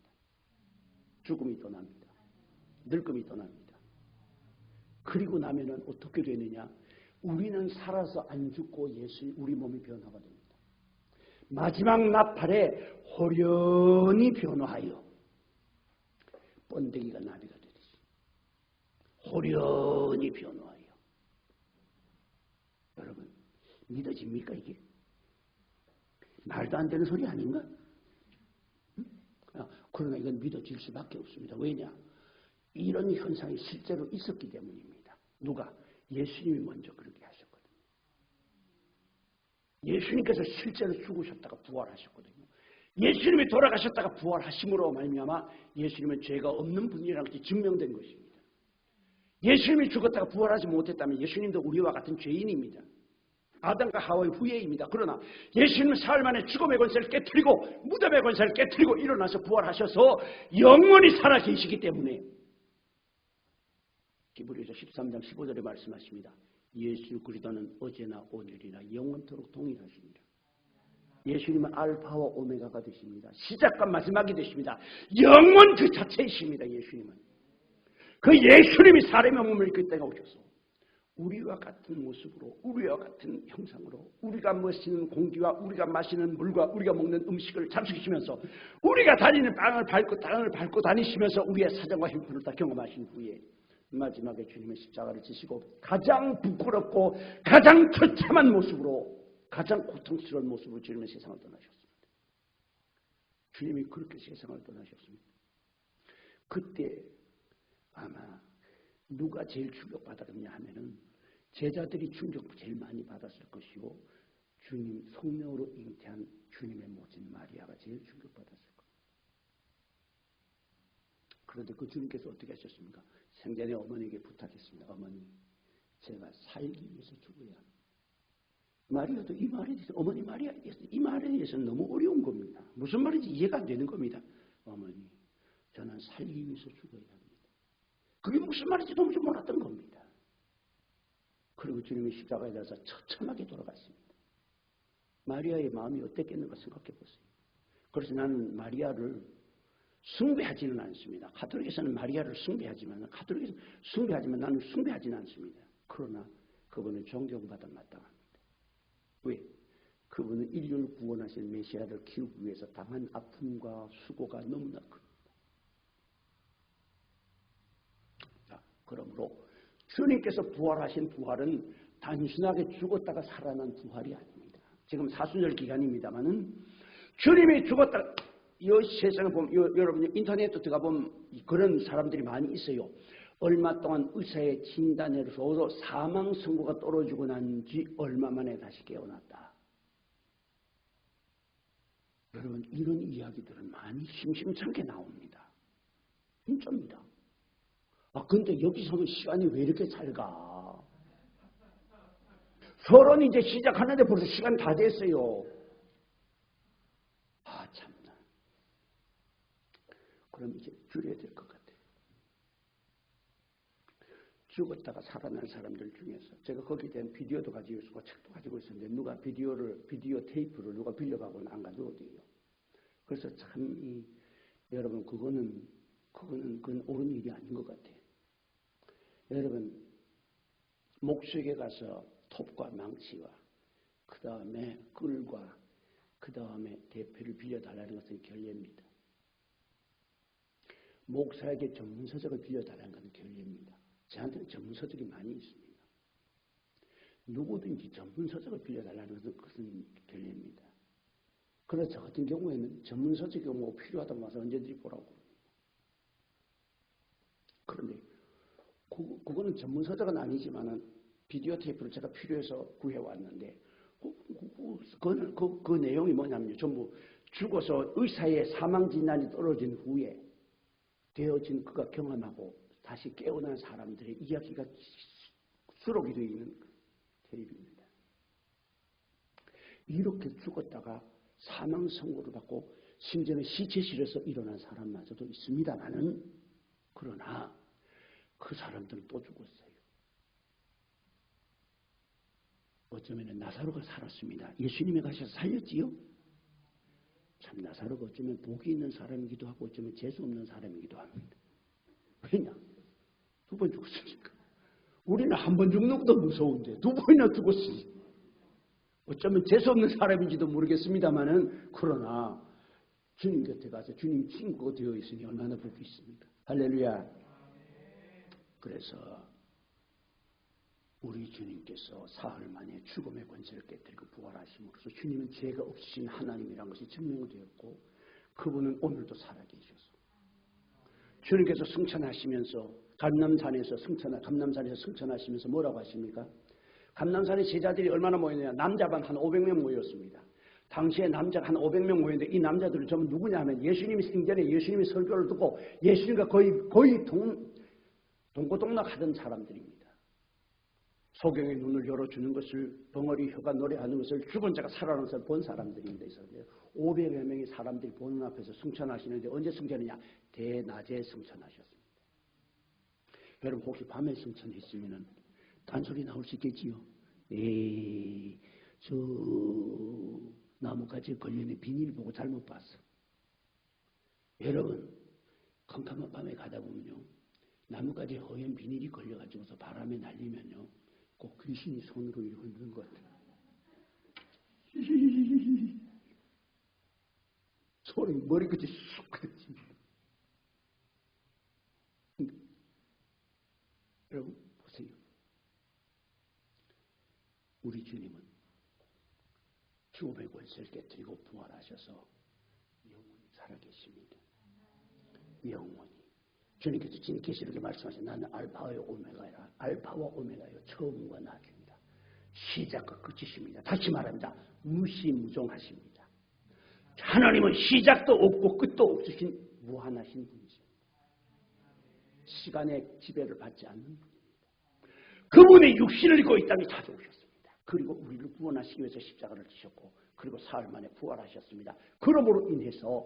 죽음이 떠납니다. 늙음이 떠납니다. 그리고 나면은 어떻게 되느냐? 우리는 살아서 안 죽고 예수 우리 몸이 변화가 됩니다. 마지막 나팔에 호련히 변화하여 번데기가 나비가 되듯이 호련히 변화하여 여러분 믿어집니까 이게? 말도 안 되는 소리 아닌가? 그러나 이건 믿어질 수밖에 없습니다. 왜냐? 이런 현상이 실제로 있었기 때문입니다. 누가? 예수님이 먼저 그렇게 하셨거든요. 예수님께서 실제로 죽으셨다가 부활하셨거든요. 예수님이 돌아가셨다가 부활하심으로 말미암아 예수님은 죄가 없는 분이라는 것이 증명된 것입니다. 예수님이 죽었다가 부활하지 못했다면 예수님도 우리와 같은 죄인입니다. 아담과 하와의 후예입니다. 그러나 예수님은 사흘 만에 죽음의 권세를 깨뜨리고 무덤의 권세를 깨뜨리고 일어나서 부활하셔서 영원히 살아계시기 때문에 히브리서 13장 15절에 말씀하십니다. 예수 그리스도는 어제나 오늘이나 영원토록 동일하십니다. 예수님은 알파와 오메가가 되십니다. 시작과 마지막이 되십니다. 영원 그 자체이십니다. 예수님은. 그 예수님이 사람의 몸을 입고 이 땅에 오셔서 우리와 같은 모습으로 우리와 같은 형상으로 우리가 마시는 공기와 우리가 마시는 물과 우리가 먹는 음식을 잠식시키면서 우리가 다니는 땅을 밟고 다니시면서 우리의 사정과 형편을 다 경험하신 후에 마지막에 주님의 십자가를 지시고 가장 부끄럽고 가장 처참한 모습으로 가장 고통스러운 모습으로 주님의 세상을 떠나셨습니다. 주님이 그렇게 세상을 떠나셨습니다. 그때 아마 누가 제일 충격받았냐 하면은 제자들이 충격 제일 많이 받았을 것이고 주님 성령으로 잉태한 주님의 모친 마리아가 제일 충격받았을 겁니다. 그런데 그 주님께서 어떻게 하셨습니까? 생전에 어머니에게 부탁했습니다. 어머니, 제가 살기 위해서 죽어야 합니다. 마리아도 이 말에 대해서 어머니 마리아에 대해서 이 말에 대해서는 너무 어려운 겁니다. 무슨 말인지 이해가 안 되는 겁니다. 어머니, 저는 살기 위해서 죽어야 합니다. 그게 무슨 말인지 도무지 몰랐던 겁니다. 그리고 주님이 십자가에 달아서 처참하게 돌아갔습니다. 마리아의 마음이 어땠겠는가 생각해 보세요. 그래서 나는 마리아를 숭배하지는 않습니다. 가톨릭에서는 마리아를 숭배하지만 나는 숭배하지는 않습니다. 그러나 그분은 존경받아 마땅합니다. 왜? 그분은 인류를 구원하신 메시아를 키우기 위해서 당한 아픔과 수고가 너무나 큽니다. 자, 그러므로 주님께서 부활하신 부활은 단순하게 죽었다가 살아난 부활이 아닙니다. 지금 사순절 기간입니다만은 주님이 죽었다. 이 세상에 보면 여러분 인터넷도 들어가 보면 그런 사람들이 많이 있어요. 얼마 동안 의사의 진단에서도 사망 선고가 떨어지고 난 지 얼마 만에 다시 깨어났다. 여러분 이런 이야기들은 많이 심심찮게 나옵니다. 진짜입니다. 근데 여기서는 시간이 왜 이렇게 잘 가? 서론이 이제 시작하는데 벌써 시간 다 됐어요. 참나. 그럼 이제 줄여야 될 것 같아요. 죽었다가 살아난 사람들 중에서 제가 거기에 대한 비디오도 가지고 있고 책도 가지고 있었는데 누가 비디오 테이프를 누가 빌려가고는 안 가져오대요. 그래서 참 여러분 그건 옳은 일이 아닌 것 같아요. 여러분 목수에게 가서 톱과 망치와 그 다음에 끌과 그 다음에 대표를 빌려달라는 것은 결례입니다. 목사에게 전문서적을 빌려달라는 것은 결례입니다. 저한테는 전문서적이 많이 있습니다. 누구든지 전문서적을 빌려달라는 것은 결례입니다. 그래서 저 같은 경우에는 전문서적이 뭐 필요하다고 와서 언제든지 보라고 합니다. 그런데 그거는 전문서적은 아니지만은 비디오 테이프를 제가 필요해서 구해왔는데 그 내용이 뭐냐면요. 전부 죽어서 의사의 사망 진단이 떨어진 후에 되어진 그가 경험하고 다시 깨어난 사람들의 이야기가 수록이 되어 있는 테이프입니다. 이렇게 죽었다가 사망 선고를 받고 심지어는 시체실에서 일어난 사람마저도 있습니다만은 그러나 그 사람들은 또 죽었어요. 어쩌면 나사로가 살았습니다. 예수님이 가셔서 살렸지요? 참 나사로가 어쩌면 복이 있는 사람이기도 하고 어쩌면 재수 없는 사람이기도 합니다. 왜냐? 2번 죽었으니까. 우리는 한 번 죽는 것도 무서운데 2번이나 죽었으니 어쩌면 재수 없는 사람인지도 모르겠습니다만은 그러나 주님 곁에 가서 주님 친구가 되어 있으니 얼마나 복이 있습니까? 할렐루야. 그래서 우리 주님께서 사흘 만에 죽음의 권세를 깨뜨리고 부활하심으로써 주님은 죄가 없으신 하나님이라는 것이 증명되었고 그분은 오늘도 살아계셔서 주님께서 승천하시면서 감람산에서 승천하시면서 뭐라고 하십니까? 감람산의 제자들이 얼마나 모였느냐. 남자반 한 500명 모였습니다. 당시에 남자가 한 500명 모였는데 이 남자들은 전부 누구냐 하면 예수님이 생전에 예수님의 설교를 듣고 예수님과 거의 동고동락하던 사람들입니다. 소경의 눈을 열어주는 것을 벙어리 혀가 노래하는 것을 죽은 자가 살아나는 것을 본 사람들입니다. 500여 명의 사람들이 보는 앞에서 승천하시는데 언제 승천했냐? 대낮에 승천하셨습니다. 여러분 혹시 밤에 승천했으면 단소리 나올 수 있겠지요? 저 나뭇가지에 걸려있는 비닐 보고 잘못 봤어. 여러분 컴컴한 밤에 가다 보면요. 나뭇가지에 허연 비닐이 걸려가지고서 바람에 날리면요. 꼭 귀신이 손으로 이렇게 흔드는 것 같아요. 소리 머리끝이 쑥 그려집니다. 여러분 보세요. 우리 주님은 죽음의 권세를 깨뜨리고 부활하셔서 영원히 살아계십니다. 영원히. 주님께서 진 계시록에 말씀하신 나는 알파와 오메가라. 알파와 오메가요. 처음과 나중이다. 시작과 끝이십니다. 다시 말합니다. 무시무종하십니다. 하나님은 시작도 없고 끝도 없으신 무한하신 분이십니다. 시간의 지배를 받지 않는 분입니다. 그분의 육신을 입고 이 땅에 찾아오셨습니다. 그리고 우리를 구원하시기 위해서 십자가를 지셨고 그리고 사흘 만에 부활하셨습니다. 그러므로 인해서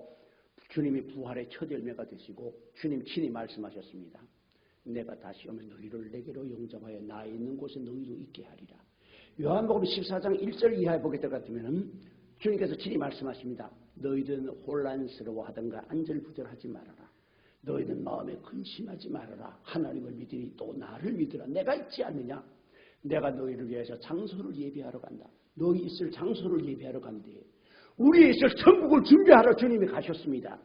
주님이 부활의 첫 열매가 되시고 주님 친히 말씀하셨습니다. 내가 다시 오면 너희를 내게로 영접하여 나 있는 곳에 너희도 있게 하리라. 요한복음 14장 1절 이하에 보게 될 것 같으면 주님께서 친히 말씀하십니다. 너희들은 혼란스러워하던가 안절부절하지 말아라. 너희는 마음에 근심하지 말아라. 하나님을 믿으니 또 나를 믿으라. 내가 있지 않느냐? 내가 너희를 위해서 장소를 예비하러 간다. 너희 있을 장소를 예비하러 간대. 우리 있을 천국을 준비하러 주님이 가셨습니다.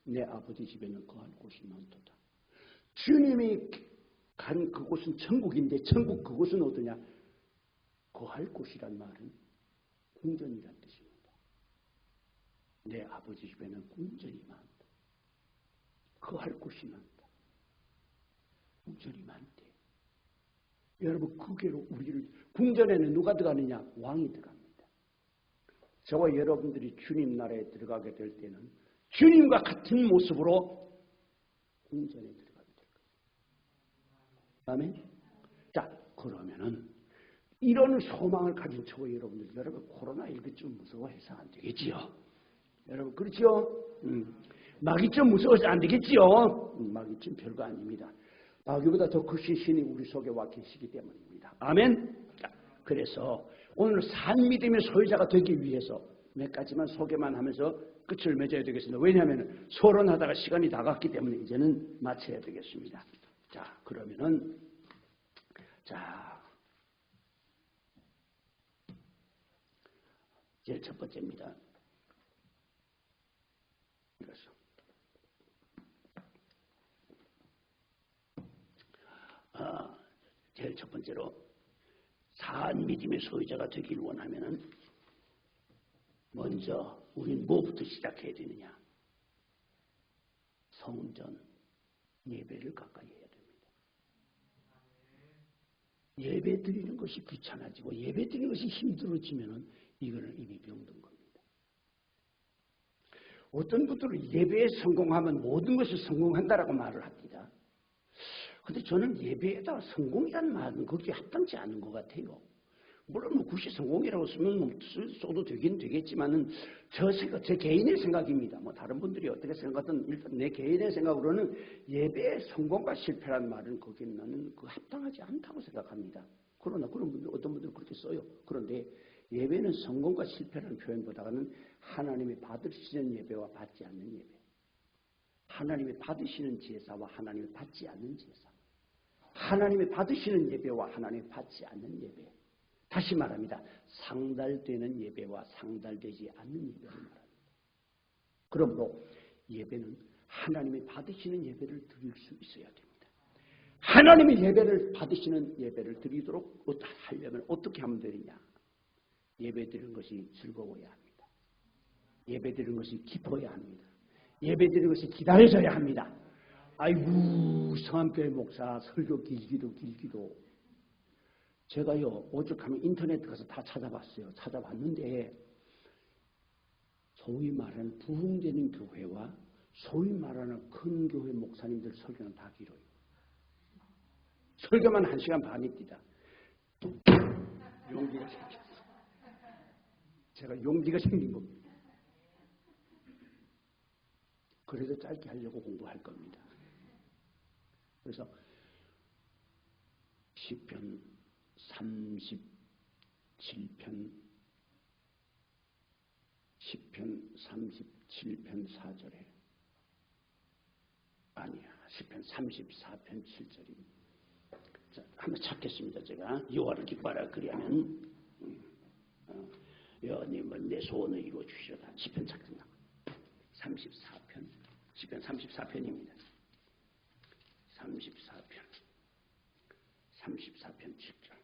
내 아버지 집에는 거할 곳이 많도다. 주님이 간 그곳은 천국인데 천국 그곳은 어디냐? 거할 곳이란 말은 궁전이란 뜻입니다. 내 아버지 집에는 궁전이 많다. 거할 곳이 많다. 궁전이 많대. 여러분 그게로 우리를 궁전에는 누가 들어가느냐? 왕이 들어갑니다. 저와 여러분들이 주님 나라에 들어가게 될 때는 주님과 같은 모습으로 궁전에 들어가게 될 것입니다. 아멘? 자, 그러면은 이런 소망을 가진 저와 여러분들, 여러분 코로나19 좀 무서워해서 안 되겠지요? 여러분 그렇지요? 마귀 좀 무서워서 안 되겠지요? 마귀 좀 별거 아닙니다. 마귀보다 더 크신 신이 우리 속에 와 계시기 때문입니다. 아멘? 자, 그래서 오늘 산 믿음의 소유자가 되기 위해서 몇 가지만 소개만 하면서 끝을 맺어야 되겠습니다. 왜냐하면 소론하다가 시간이 다 갔기 때문에 이제는 마쳐야 되겠습니다. 자, 그러면은 제일 첫 번째입니다. 이것은 제일 첫 번째로 산 믿음의 소유자가 되길 원하면은 먼저 우린 뭐부터 시작해야 되느냐? 성전 예배를 가까이 해야 됩니다. 예배 드리는 것이 귀찮아지고 예배 드리는 것이 힘들어지면은 이거는 이미 병든 겁니다. 어떤 분들은 예배에 성공하면 모든 것이 성공한다라고 말을 합니다. 근데 저는 예배에다 성공이라는 말은 그렇게 합당치 않은 것 같아요. 물론 굳이 성공이라고 쓰면 써도 되긴 되겠지만은 제 개인의 생각입니다. 다른 분들이 어떻게 생각하든 일단 내 개인의 생각으로는 예배의 성공과 실패라는 말은 거기는 나는 합당하지 않다고 생각합니다. 그러나 그런 분들 어떤 분들은 그렇게 써요. 그런데 예배는 성공과 실패라는 표현보다는 하나님이 받으시는 예배와 받지 않는 예배, 하나님이 받으시는 제사와 하나님이 받지 않는 제사, 하나님이 받으시는 예배와 하나님이 받지 않는 예배. 다시 말합니다. 상달되는 예배와 상달되지 않는 예배를 말합니다. 그러므로 예배는 하나님이 받으시는 예배를 드릴 수 있어야 됩니다. 하나님의 예배를 받으시는 예배를 드리도록 하려면 어떻게 하면 되느냐? 예배 드리는 것이 즐거워야 합니다. 예배 드리는 것이 기뻐야 합니다. 예배 드리는 것이 기다려져야 합니다. 아이고 성암교회 목사 설교 길기도 제가요 오죽하면 인터넷 가서 다 찾아봤어요. 찾아봤는데 소위 말하는 부흥되는 교회와 소위 말하는 큰 교회 목사님들 설교는 다 길어요. 설교만 1시간 반입니다. 용기가 생겼어. 제가 용기가 생긴 겁니다. 그래도 짧게 하려고 공부할 겁니다. 그래서 시편 37편 4절에 아니야. 시편 34편 7절입니다. 자, 한번 찾겠습니다. 제가 여호와를 기뻐하라 그리하면 여호와님은 내 소원을 이루어 주시려다. 시편 찾겠나? 34편 시편 34편입니다. 34편 7절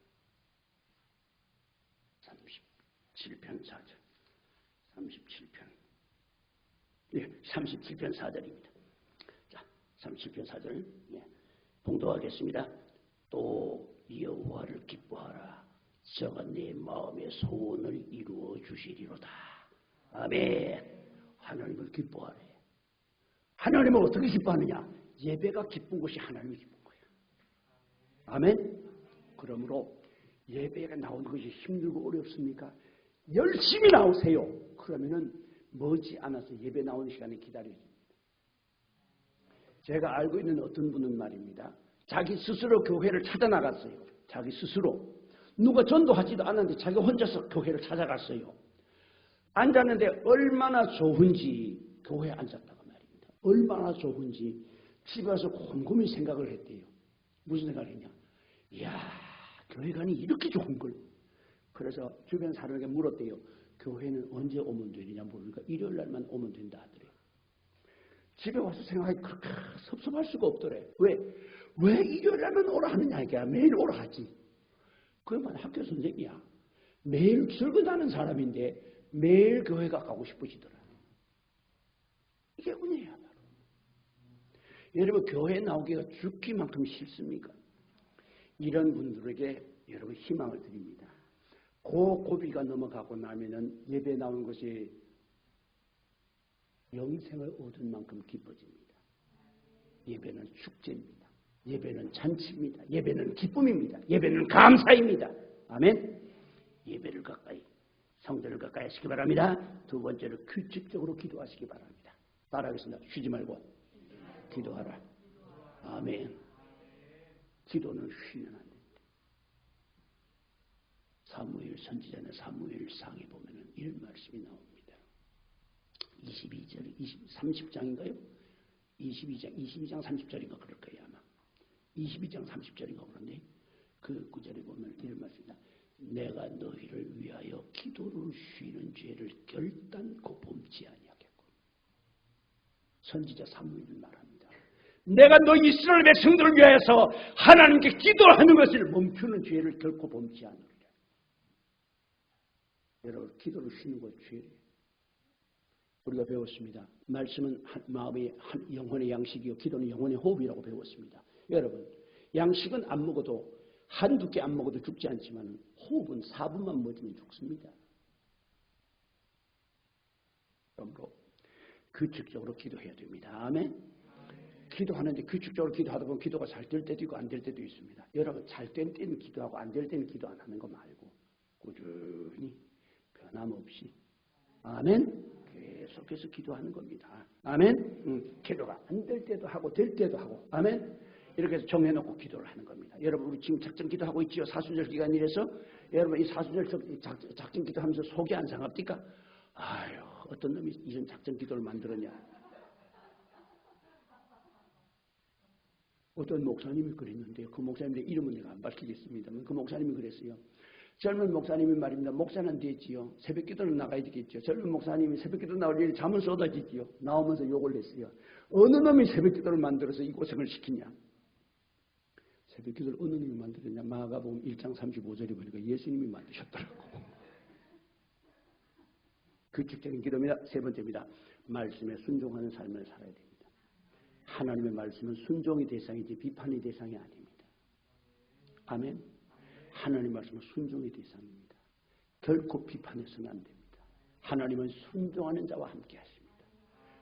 37편 4절 37편 예, 37편 4절입니다. 자, 37편 4절 예, 봉독하겠습니다. 또 여호와를 기뻐하라. 저가 내 마음의 소원을 이루어 주시리로다. 아멘. 하나님을 기뻐하래. 하나님을 어떻게 기뻐하느냐? 예배가 기쁜 것이 하나님이 기쁜 거예요. 아멘. 그러므로 예배가 나오는 것이 힘들고 어렵습니까? 열심히 나오세요. 그러면은 머지않아서 예배 나오는 시간에 기다려집니다. 제가 알고 있는 어떤 분은 말입니다. 자기 스스로 교회를 찾아 나갔어요. 자기 스스로. 누가 전도하지도 않았는데 자기가 혼자서 교회를 찾아갔어요. 앉았는데 얼마나 좋은지 교회에 앉았다고 말입니다. 얼마나 좋은지 집에 와서 곰곰이 생각을 했대요. 무슨 생각을 했냐. 이야, 교회 가니 이렇게 좋은 걸. 그래서 주변 사람에게 물었대요. 교회는 언제 오면 되느냐 물으니까 일요일 날만 오면 된다 하더래요. 집에 와서 생각하기 그렇게 섭섭할 수가 없더래. 왜 일요일 날만 오라 하느냐 이게 매일 오라 하지. 그러면 학교 선생이야. 매일 출근하는 사람인데 매일 교회가 가고 싶으시더라. 이게 은혜야 바로. 여러분 교회 나오기가 죽기만큼 싫습니까? 이런 분들에게 여러분 희망을 드립니다. 그 고비가 넘어가고 나면은 예배 나오는 것이 영생을 얻은 만큼 기뻐집니다. 예배는 축제입니다. 예배는 잔치입니다. 예배는 기쁨입니다. 예배는 감사입니다. 아멘. 예배를 가까이, 성전을 가까이 하시기 바랍니다. 두 번째로 규칙적으로 기도하시기 바랍니다. 따라하겠습니다. 쉬지 말고 기도하라. 아멘. 기도는 쉬면 안 됩니다. 사무엘 선지자나 사무엘상에 보면은 이런 말씀이 나옵니다. 22절, 30장인가요? 22장 30절인가 그럴 거예요 아마. 22장 30절인가 그런데 그 구절에 보면 이런 말씀입니다. 내가 너희를 위하여 기도를 쉬는 죄를 결단코 범치 아니하겠고. 선지자 사무엘이 말합니다. 내가 너희 이스라엘 백성들을 위하여서 하나님께 기도하는 것을 멈추는 죄를 결코 범치 않으리라. 여러분 기도를 쉬는 것 죄예요. 우리가 배웠습니다. 말씀은 마음의 영혼의 양식이요 기도는 영혼의 호흡이라고 배웠습니다. 여러분 양식은 안 먹어도 한두 개 안 먹어도 죽지 않지만 호흡은 4분만 멎으면 죽습니다. 그러므로 규칙적으로 기도해야 됩니다. 아멘. 기도하는데 규칙적으로 기도하다 보면 기도가 잘 될 때도 있고 안 될 때도 있습니다. 여러분 잘 될 때는 기도하고 안 될 때는 기도 안 하는 거 말고 꾸준히 변함없이 아멘. 계속해서 기도하는 겁니다. 아멘. 기도가 안 될 때도 하고 될 때도 하고 아멘. 이렇게 해서 정해놓고 기도를 하는 겁니다. 여러분 우리 지금 작전 기도하고 있지요. 사순절 기간이라서 여러분 이 사순절 작전 기도하면서 속이 안 상합니까? 아유 어떤 놈이 이런 작전 기도를 만들었냐. 어떤 목사님이 그랬는데요. 그 목사님의 이름은 내가 안 밝히겠습니다만 그 목사님이 그랬어요. 젊은 목사님이 말입니다. 목사는 됐지요. 새벽 기도는 나가야 되겠죠. 젊은 목사님이 새벽 기도 나올 일에 잠은 쏟아지지요. 나오면서 욕을 했어요. 어느 놈이 새벽 기도를 만들어서 이 고생을 시키냐. 새벽 기도를 어느 놈이 만들었냐. 마가복음 1장 35절에 보니까 예수님이 만드셨더라고. 규칙적인 기도입니다. 세 번째입니다. 말씀에 순종하는 삶을 살아야 됩니다. 하나님의 말씀은 순종의 대상이지 비판의 대상이 아닙니다. 아멘. 하나님의 말씀은 순종의 대상입니다. 결코 비판해서는 안 됩니다. 하나님은 순종하는 자와 함께 하십니다.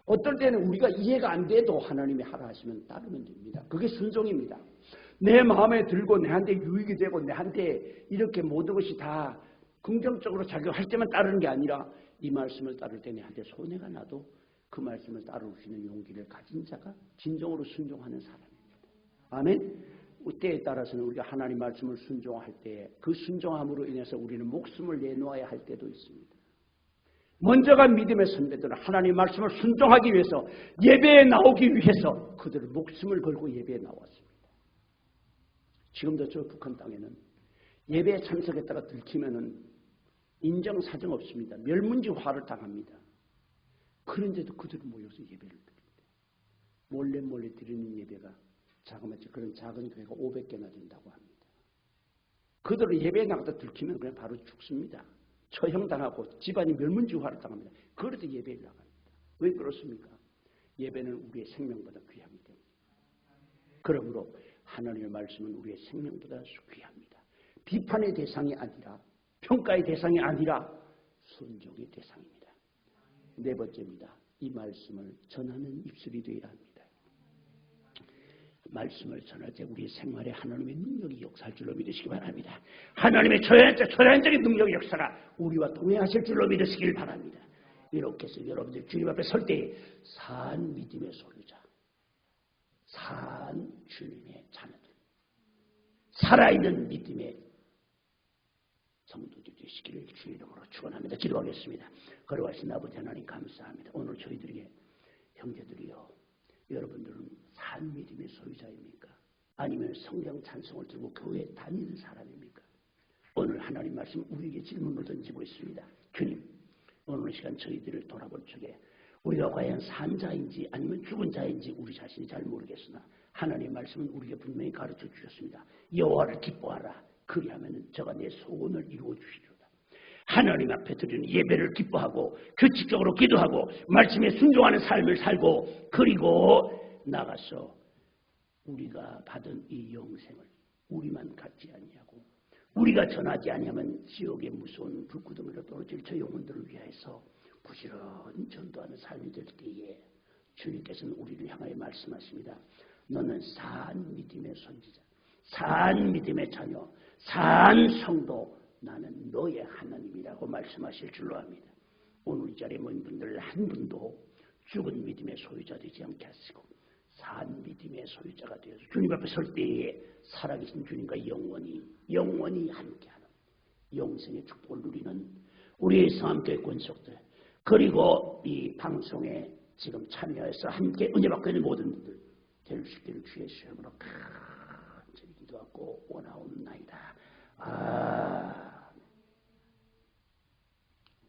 어떨 때는 우리가 이해가 안 돼도 하나님이 하라 하시면 따르면 됩니다. 그게 순종입니다. 내 마음에 들고 내한테 유익이 되고 내한테 이렇게 모든 것이 다 긍정적으로 작용할 때만 따르는 게 아니라 이 말씀을 따를 때 내한테 손해가 나도 그 말씀을 따를 수 있는 용기를 가진 자가 진정으로 순종하는 사람입니다. 아멘. 때에 따라서는 우리가 하나님 말씀을 순종할 때 그 순종함으로 인해서 우리는 목숨을 내놓아야 할 때도 있습니다. 먼저가 믿음의 선배들은 하나님 말씀을 순종하기 위해서 예배에 나오기 위해서 그들은 목숨을 걸고 예배에 나왔습니다. 지금도 저 북한 땅에는 예배에 참석했다가 들키면은 인정사정 없습니다. 멸문지화를 당합니다. 그런데도 그들은 모여서 예배를 드립니다. 몰래 드리는 예배가 자그마치 그런 작은 교회가 500개나 된다고 합니다. 그들은 예배에 나가다 들키면 그냥 바로 죽습니다. 처형당하고 집안이 멸문지화를 당합니다. 그래도 예배에 나갑니다. 왜 그렇습니까? 예배는 우리의 생명보다 귀하기 때문에. 그러므로 하나님의 말씀은 우리의 생명보다 귀합니다. 비판의 대상이 아니라 평가의 대상이 아니라 순종의 대상입니다. 네 번째입니다. 이 말씀을 전하는 입술이 되어야 합니다. 말씀을 전할 때 우리의 생활에 하나님의 능력이 역사할 줄로 믿으시기 바랍니다. 하나님의 초자연적인 능력의 역사가 우리와 동행하실 줄로 믿으시길 바랍니다. 이렇게 해서 여러분들 주님 앞에 설 때 산 믿음의 소유자, 산 주님의 자녀들, 살아있는 믿음의 성도들 되시기를 주의 이름으로 축원합니다. 기도하겠습니다. 걸어가신 아버지 하나님 감사합니다. 오늘 저희들에게 형제들이여, 여러분들은 산 믿음의 소유자입니까? 아니면 성경 찬송을 들고 교회 다니는 사람입니까? 오늘 하나님 말씀 우리에게 질문을 던지고 있습니다. 주님, 오늘 시간 저희들을 돌아볼 적에 우리가 과연 산 자인지 아니면 죽은 자인지 우리 자신이 잘 모르겠으나 하나님의 말씀은 우리에게 분명히 가르쳐 주셨습니다. 여호와를 기뻐하라. 그리하면 저가 내 소원을 이루어 주시리로다. 하나님 앞에 드리는 예배를 기뻐하고 규칙적으로 기도하고 말씀에 순종하는 삶을 살고 그리고 나가서 우리가 받은 이 영생을 우리만 갖지 아니하고 우리가 전하지 아니하면 지옥의 무서운 불구덩이로 떨어질 저 영혼들을 위하여서 부지런히 전도하는 삶이 될 때에 주님께서는 우리를 향하여 말씀하십니다. 너는 산 믿음의 선지자, 산 믿음의 자녀, 산 성도, 나는 너의 하나님이라고 말씀하실 줄로 압니다. 오늘 이 자리에 모인 분들 한 분도 죽은 믿음의 소유자 되지 않게 하시고 산 믿음의 소유자가 되어서 주님 앞에 설 때에 살아계신 주님과 영원히 함께하는 영생의 축복을 누리는 우리의 성함교회 권속들, 그리고 이 방송에 지금 참여해서 함께 은혜 받고 있는 모든 분들 될 수 있기를 주의 이름으로 간절히 기도하고 원하옵나이다.